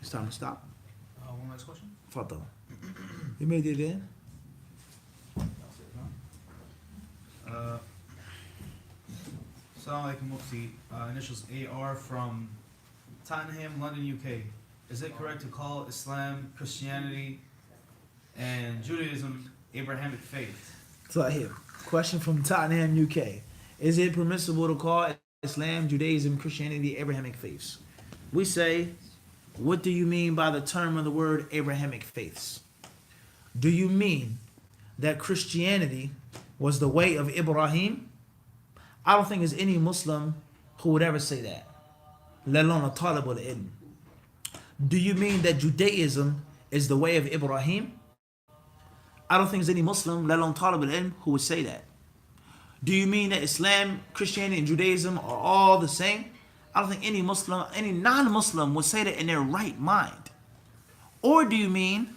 It's time to stop. One last question. Fadal. You made it in? Assalamu alaikum Mufti. Initials AR from Tottenham, London, UK. Is it correct to call Islam, Christianity, and Judaism Abrahamic faith? So here, question from Tottenham, UK. Is it permissible to call Islam, Judaism, Christianity Abrahamic faiths? We say, what do you mean by the term of the word Abrahamic faiths? Do you mean that Christianity was the way of Ibrahim? I don't think there's any Muslim who would ever say that, let alone a talib al ilm. Do you mean that Judaism is the way of Ibrahim? I don't think there's any Muslim, let alone talib al ilm, who would say that. Do you mean that Islam, Christianity, and Judaism are all the same? I don't think any Muslim, any non-Muslim would say that in their right mind. Or do you mean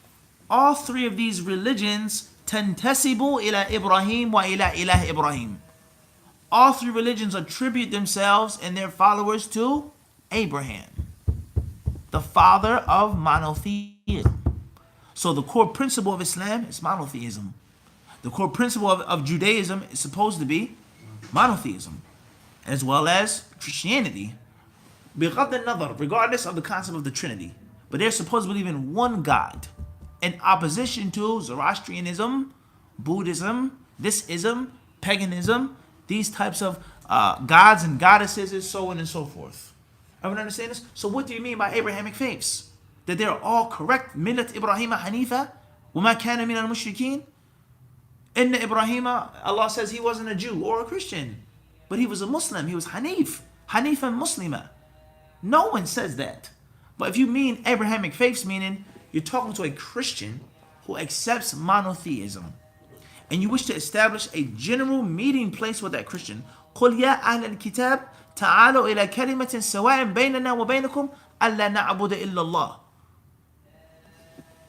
all three of these religions tantasibu ila Ibrahim wa ila ilah Ibrahim? All three religions attribute themselves and their followers to Abraham, the father of monotheism. So the core principle of Islam is monotheism. The core principle of Judaism is supposed to be monotheism, as well as Christianity, regardless of the concept of the Trinity. But they're supposed to believe in one God, in opposition to Zoroastrianism, Buddhism, this ism, paganism, these types of gods and goddesses, so on and so forth. Everyone understand this? So what do you mean by Abrahamic faiths? That they're all correct? Millat Ibrahim Hanifa, وَمَا كَانَ مِنَ الْمُشْرِكِينَ. Inna Ibrahim, Allah says he wasn't a Jew or a Christian, but he was a Muslim. He was Hanif and Muslima. No one says that. But if you mean Abrahamic faiths, meaning you're talking to a Christian who accepts monotheism, and you wish to establish a general meeting place with that Christian, قُلْ يَا أَهْلَ الْكِتَابِ تَعَالَوْا إِلَى كَلِمَةٍ سَوَاءٍ بَيْنَنَا وَبَيْنَكُمْ أَلَّا نَعْبُدَ إِلَّا اللَّهِ.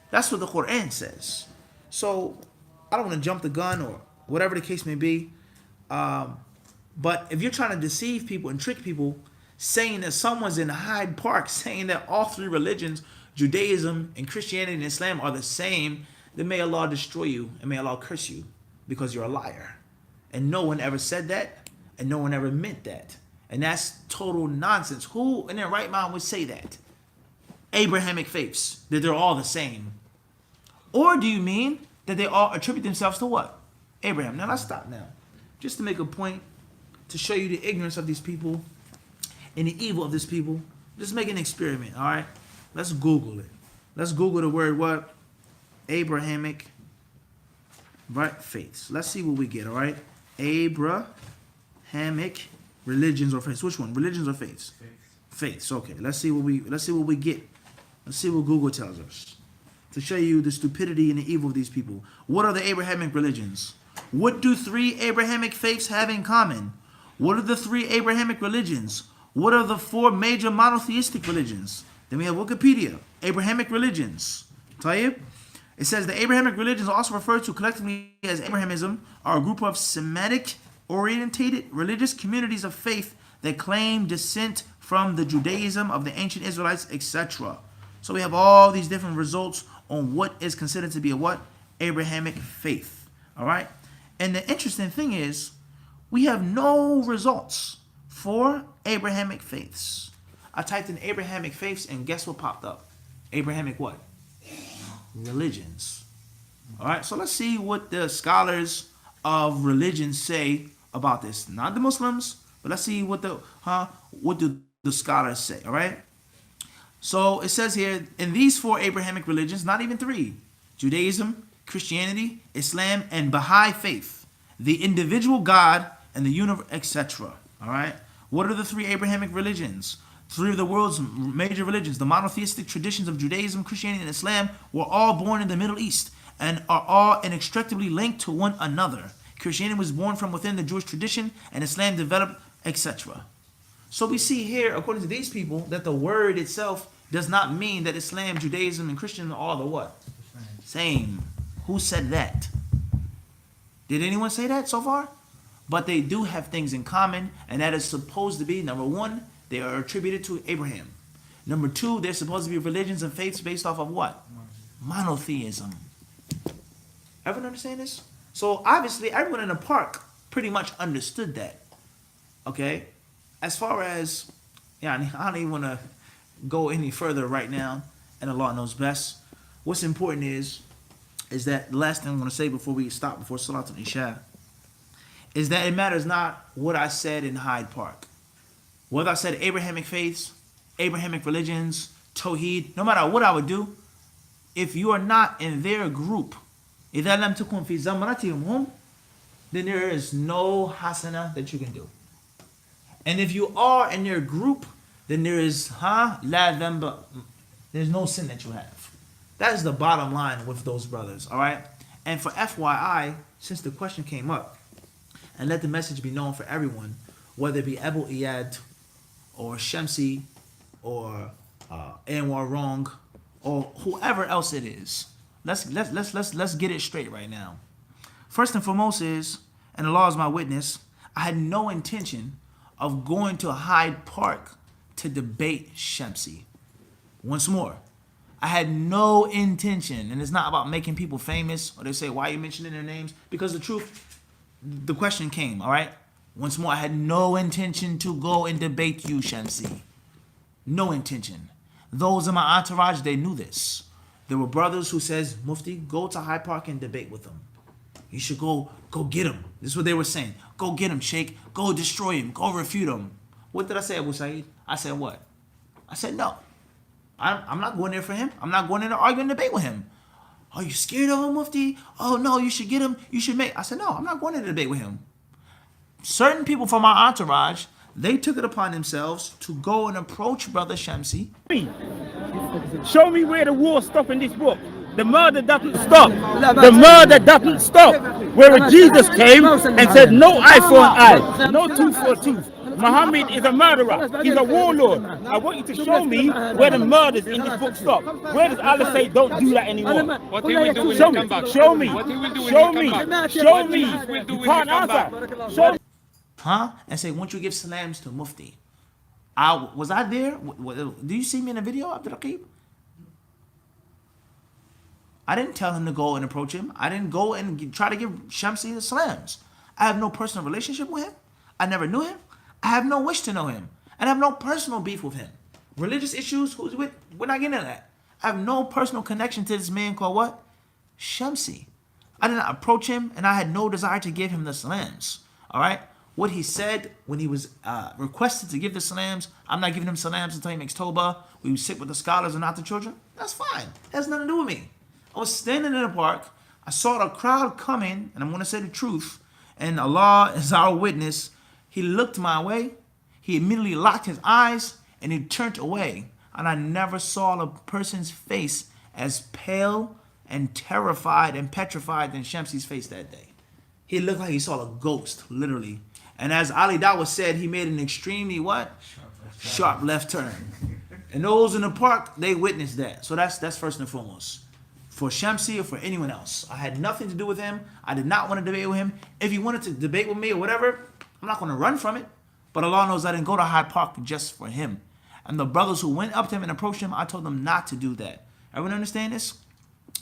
That's what the Quran says. So I don't want to jump the gun or whatever the case may be. But if you're trying to deceive people and trick people, saying that someone's in Hyde Park saying that all three religions, Judaism and Christianity and Islam, are the same, then may Allah destroy you and may Allah curse you because you're a liar. And no one ever said that, and no one ever meant that. And that's total nonsense. Who in their right mind would say that? Abrahamic faiths, that they're all the same. Or do you mean that they all attribute themselves to what? Abraham. Now let's stop now. Just to make a point, to show you the ignorance of these people and the evil of these people. Just make an experiment, all right? Let's Google it. Let's Google the word what? Abrahamic, right, faiths. Let's see what we get, all right? Abrahamic religions or faiths. Which one? Religions or faiths? Faiths. Okay. Let's see what we get. Let's see what Google tells us, to show you the stupidity and the evil of these people. What are the Abrahamic religions? What do three Abrahamic faiths have in common? What are the three Abrahamic religions? What are the four major monotheistic religions? Then we have Wikipedia, Abrahamic religions. Tayyib. It says the Abrahamic religions, also referred to collectively as Abrahamism, are a group of Semitic-orientated religious communities of faith that claim descent from the Judaism of the ancient Israelites, etc. So we have all these different results on what is considered to be a what? Abrahamic faith. All right? And the interesting thing is, we have no results for Abrahamic faiths. I typed in Abrahamic faiths and guess what popped up? Abrahamic what? Religions. All right? So let's see what the scholars of religion say about this. Not the Muslims, but let's see what do the scholars say. All right? So it says here, in these four Abrahamic religions, not even three, Judaism, Christianity, Islam, and Baha'i faith, the individual God and the universe, etc. All right? What are the three Abrahamic religions? Three of the world's major religions, the monotheistic traditions of Judaism, Christianity, and Islam, were all born in the Middle East and are all inextricably linked to one another. Christianity was born from within the Jewish tradition, and Islam developed, etc. So we see here, according to these people, that the word itself does not mean that Islam, Judaism, and Christianity are all the what? Same. Who said that? Did anyone say that so far? But they do have things in common, and that is supposed to be, number one, they are attributed to Abraham. Number two, there's supposed to be religions and faiths based off of what? Monotheism. Everyone understand this? So obviously everyone in the park pretty much understood that. Okay? As far as, yeah, I don't even want to go any further right now, and Allah knows best. What's important is that the last thing I'm going to say before we stop, before Salat al-Isha, is that it matters not what I said in Hyde Park. Whether I said Abrahamic faiths, Abrahamic religions, Tawheed, no matter what I would do, if you are not in their group, إِذَا لَمْ تَكُنْ فِي زَمْرَتِهِمْ هُمْ, then there is no hasana that you can do. And if you are in their group, then there is la dhanba, there's no sin that you have. That is the bottom line with those brothers, all right? And for FYI, since the question came up, and let the message be known for everyone, whether it be Abu Iyad or Shamsi or Anwar Wrong or whoever else it is, let's get it straight right now. First and foremost is, and Allah is my witness, I had no intention of going to Hyde Park to debate Shamsi. Once more, I had no intention, and it's not about making people famous, or they say, why are you mentioning their names? Because the truth, the question came, all right? Once more, I had no intention to go and debate you, Shamsi. No intention. Those in my entourage, they knew this. There were brothers who says, Mufti, go to Hyde Park and debate with them. You should go get him. This is what they were saying. Go get him, Sheikh. Go destroy him. Go refute him. What did I say, Abu Saeed? I said what? I said no. I'm not going there for him. I'm not going in to argue and debate with him. Are you scared of him, Mufti? Oh no, you should get him. You should make. I said no, I'm not going to debate with him. Certain people from our entourage, they took it upon themselves to go and approach Brother Shamsi. Show me where the war stopped in this book. The murder doesn't stop. The murder doesn't stop. Where Jesus came and said, no eye for an eye, no tooth for a tooth. Muhammad is a murderer. He's a warlord. I want you to show me where the murders in this book stop. Where does Allah say don't do that anymore? What he will do when Show he me. come back. Show me. What he will do when Show he me. come back. Show me. What he will do You when can't he come answer. Show me. Huh? And say, won't you give salams to Mufti? Was I there? Do you see me in the video, Abdul Raqib? I didn't tell him to go and approach him. I didn't go and try to give Shamsi the salams. I have no personal relationship with him. I never knew him. I have no wish to know him. And I have no personal beef with him. Religious issues, who's with? We're not getting into that. I have no personal connection to this man called what? Shamsi. I did not approach him, and I had no desire to give him the salams. All right? What he said when he was requested to give the salams, I'm not giving him salams until he makes tawbah. We sit with the scholars and not the children. That's fine. It has nothing to do with me. I was standing in the park. I saw the crowd coming, and I'm going to say the truth. And Allah is our witness. He looked my way. He immediately locked his eyes, and he turned away. And I never saw a person's face as pale and terrified and petrified than Shamsi's face that day. He looked like he saw a ghost, literally. And as Ali Dawah said, he made an extremely what? Sharp left turn. And those in the park, they witnessed that. So that's first and foremost. For Shamsi or for anyone else. I had nothing to do with him. I did not want to debate with him. If he wanted to debate with me or whatever, I'm not going to run from it. But Allah knows I didn't go to Hyde Park just for him. And the brothers who went up to him and approached him, I told them not to do that. Everyone understand this?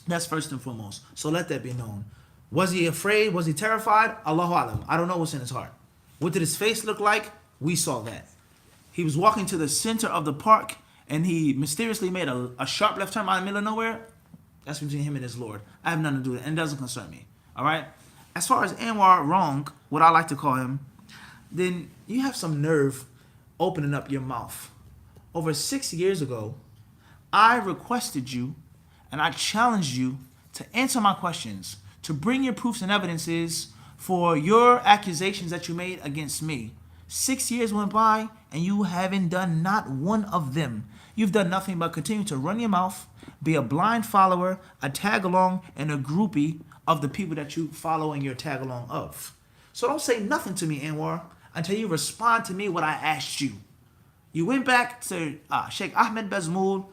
That's first and foremost. So let that be known. Was he afraid? Was he terrified? Allahu Alam. I don't know what's in his heart. What did his face look like? We saw that. He was walking to the center of the park and he mysteriously made a sharp left turn out in the middle of nowhere. That's between him and his Lord. I have nothing to do with it, and it doesn't concern me. All right? As far as Anwar Wrong, what I like to call him, then you have some nerve opening up your mouth. Over 6 years ago, I requested you and I challenged you to answer my questions, to bring your proofs and evidences for your accusations that you made against me. 6 years went by and you haven't done not one of them. You've done nothing but continue to run your mouth, be a blind follower, a tag along, and a groupie of the people that you follow and you're tag along of. So don't say nothing to me, Anwar, until you respond to me what I asked you. You went back to Sheikh Ahmed Bazmoul.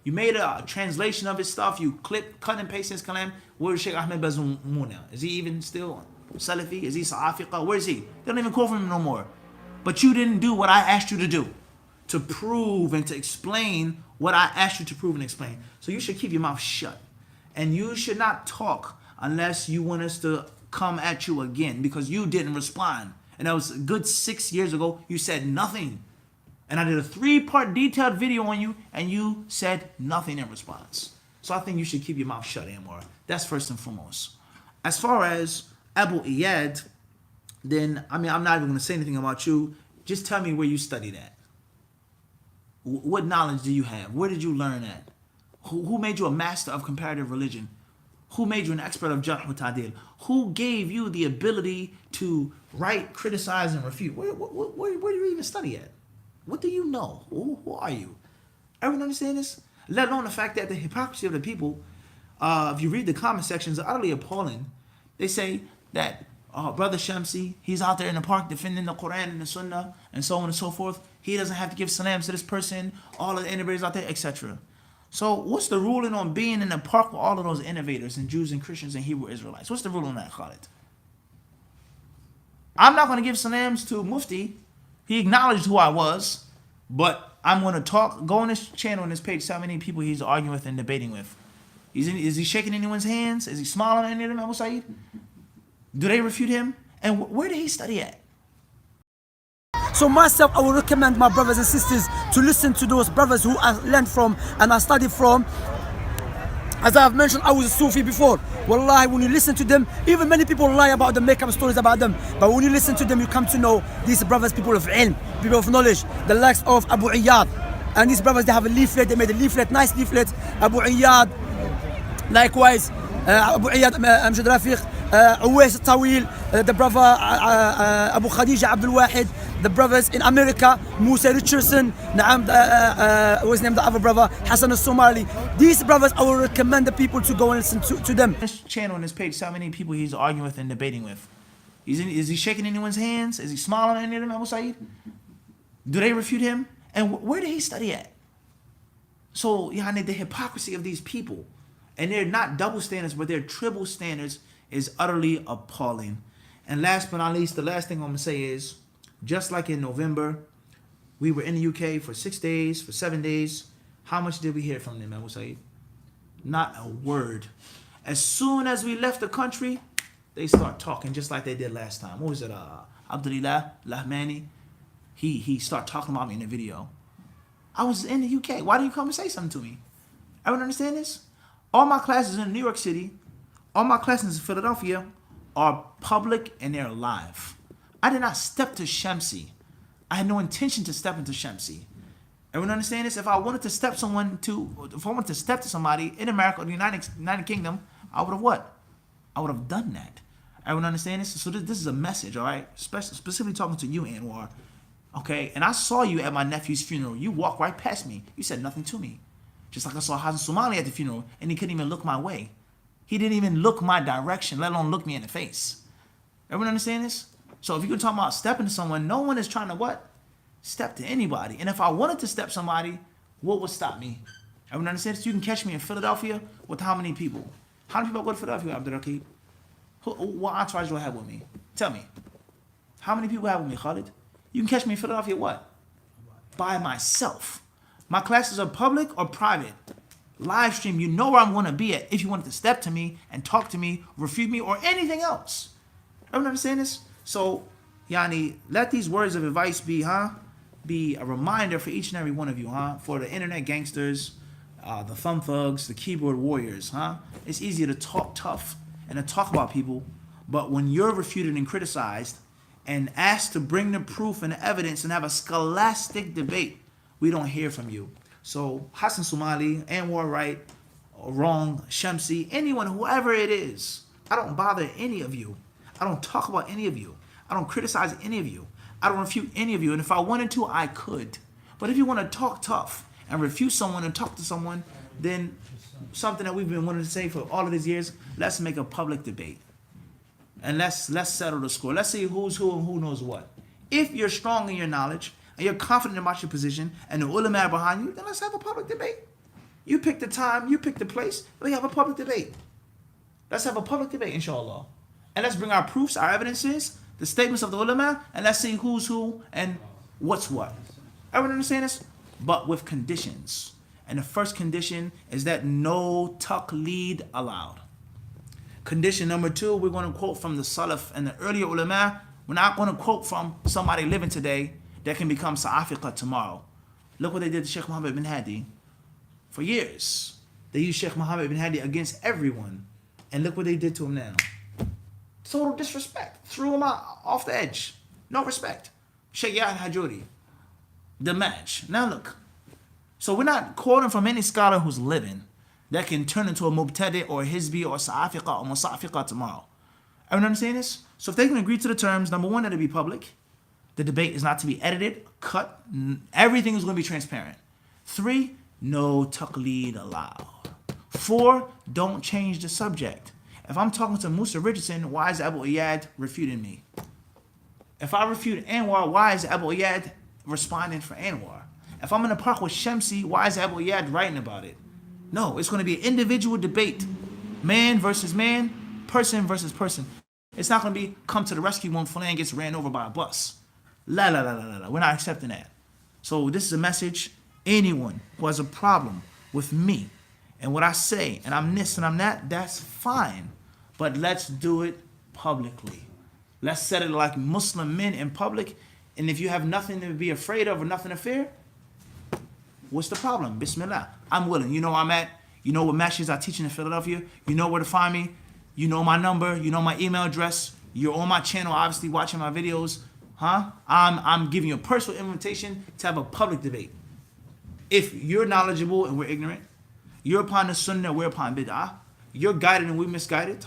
You made a translation of his stuff. You cut and paste his kalam. Where's Sheikh Ahmed Bazmoul now? Is he even still Salafi? Is he Sa'afiqa? Where is he? They don't even call for him no more. But you didn't do what I asked you to do. to prove and to explain what I asked you to prove and explain. So you should keep your mouth shut. And you should not talk unless you want us to come at you again, because you didn't respond. And that was a good 6 years ago. You said nothing. And I did a 3-part detailed video on you, and you said nothing in response. So I think you should keep your mouth shut, Anwar. That's first and foremost. As far as Abu Iyad, then, I mean, I'm not even going to say anything about you. Just tell me where you studied at. What knowledge do you have? Where did you learn at? Who made you a master of comparative religion? Who made you an expert of Jarh wa Ta'dil? Who gave you the ability to write, criticize, and refute? Where do you even study at? What do you know? Who are you? Everyone understand this? Let alone the fact that the hypocrisy of the people, if you read the comment sections, are utterly appalling. They say that Brother Shamsi, he's out there in the park defending the Quran and the Sunnah and so on and so forth. He doesn't have to give salams to this person. All of the innovators out there, etc. So what's the ruling on being in the park with all of those innovators and Jews and Christians and Hebrew Israelites? What's the ruling on that, Khalid? I'm not going to give salams to Mufti. He acknowledged who I was, but I'm going to talk. Go on his channel, on his page, see how many people he's arguing with and debating with. Is he shaking anyone's hands? Is he smiling at any of them, Abu Saeed? Do they refute him? And where did he study at? So myself, I will recommend my brothers and sisters to listen to those brothers who I learned from and I studied from. As I have mentioned, I was a Sufi before. Wallahi, when you listen to them, even many people lie about them, make up stories about them. But when you listen to them, you come to know these brothers, people of ilm, people of knowledge, the likes of Abu Iyad. And these brothers, they have a leaflet, they made a leaflet, nice leaflet. Abu Iyad, likewise, Abu Iyad Amjad Rafiq, Uwais Tawil, the brother Abu Khadeejite Abdul Wahid, the brothers in America, Musa Richardson, what's his name, the other brother, Hassan al-Somali. These brothers, I will recommend the people to go and listen to them. His channel, on his page, see how many people he's arguing with and debating with. Is he shaking anyone's hands? Is he smiling at any of them, Abu Saeed? Do they refute him? And where did he study at? So, yani, the hypocrisy of these people, and they're not double standards, but they're triple standards, is utterly appalling. And last but not least, the last thing I'm going to say is, just like in November, we were in the UK for 6 days, for 7 days. How much did we hear from them, Abu Saeed? Not a word. As soon as we left the country, they start talking just like they did last time. What was it? Abdullah Lahmani. He started talking about me in the video. I was in the UK. Why didn't you come and say something to me? Everyone understand this? All my classes in New York City, all my classes in Philadelphia are public and they're live. I did not step to Shamsi. I had no intention to step into Shamsi. Everyone understand this? If I wanted to step to somebody in America or the United Kingdom, I would have what? I would have done that. Everyone understand this? So this is a message, all right? Specifically talking to you, Anwar. Okay? And I saw you at my nephew's funeral. You walked right past me. You said nothing to me. Just like I saw Hassan Somali at the funeral, and he couldn't even look my way. He didn't even look my direction, let alone look me in the face. Everyone understand this? So if you're talking about stepping to someone, no one is trying to what? Step to anybody. And if I wanted to step somebody, what would stop me? Everyone understand this? You can catch me in Philadelphia with how many people? How many people go to Philadelphia, Abdul Rakib? What entourage do I have with me? Tell me. How many people have with me, Khalid? You can catch me in Philadelphia what? By myself. My classes are public or private. Live stream, you know where I'm going to be at if you wanted to step to me and talk to me, refute me, or anything else. Everyone understand this? So, yani, let these words of advice be a reminder for each and every one of you, for the internet gangsters, the thumb thugs, the keyboard warriors, It's easier to talk tough and to talk about people, but when you're refuted and criticized and asked to bring the proof and the evidence and have a scholastic debate, we don't hear from you. So Hassan Somali, Anwar right, or wrong, Shamsi, anyone, whoever it is, I don't bother any of you. I don't talk about any of you. I don't criticize any of you. I don't refute any of you. And if I wanted to, I could. But if you want to talk tough and refute someone and talk to someone, then something that we've been wanting to say for all of these years, let's make a public debate. And let's settle the score. Let's see who's who and who knows what. If you're strong in your knowledge and you're confident about your position and the ulama are behind you, then let's have a public debate. You pick the time, you pick the place, we have a public debate. Let's have a public debate, inshallah. And let's bring our proofs, our evidences, the statements of the ulama, and let's see who's who and what's what. Everyone understand this? But with conditions. And the first condition is that no taqleed allowed. Condition number 2, we're going to quote from the Salaf and the earlier ulama. We're not going to quote from somebody living today that can become Sa'afiqah tomorrow. Look what they did to Sheikh Muhammad ibn Hadi. For years, they used Sheikh Muhammad ibn Hadi against everyone. And look what they did to him now. Total disrespect. Threw him out off the edge. No respect. Sheikh Yahya al-Hajuri. The match. Now look. So we're not quoting from any scholar who's living that can turn into a mubtadi or a hizbi or a sa'afiqah or musafiqah tomorrow. Everyone understand this? So if they can agree to the terms, number 1, that'll be public. The debate is not to be edited, cut. Everything is going to be transparent. 3, no taqleed allowed. 4, don't change the subject. If I'm talking to Musa Richardson, why is Abu Iyad refuting me? If I refute Anwar, why is Abu Iyad responding for Anwar? If I'm in the park with Shamsi, why is Abu Iyad writing about it? No, it's going to be an individual debate. Man versus man, person versus person. It's not going to be come to the rescue when Fulan gets ran over by a bus. La la la la la. We're not accepting that. So this is a message. Anyone who has a problem with me and what I say, and I'm this and I'm that, that's fine. But let's do it publicly. Let's set it like Muslim men in public. And if you have nothing to be afraid of or nothing to fear, what's the problem? Bismillah. I'm willing. You know where I'm at. You know what matches I teach in Philadelphia. You know where to find me. You know my number. You know my email address. You're on my channel, obviously watching my videos. I'm giving you a personal invitation to have a public debate. If you're knowledgeable and we're ignorant, you're upon the sunnah, we're upon bid'ah, you're guided and we're misguided,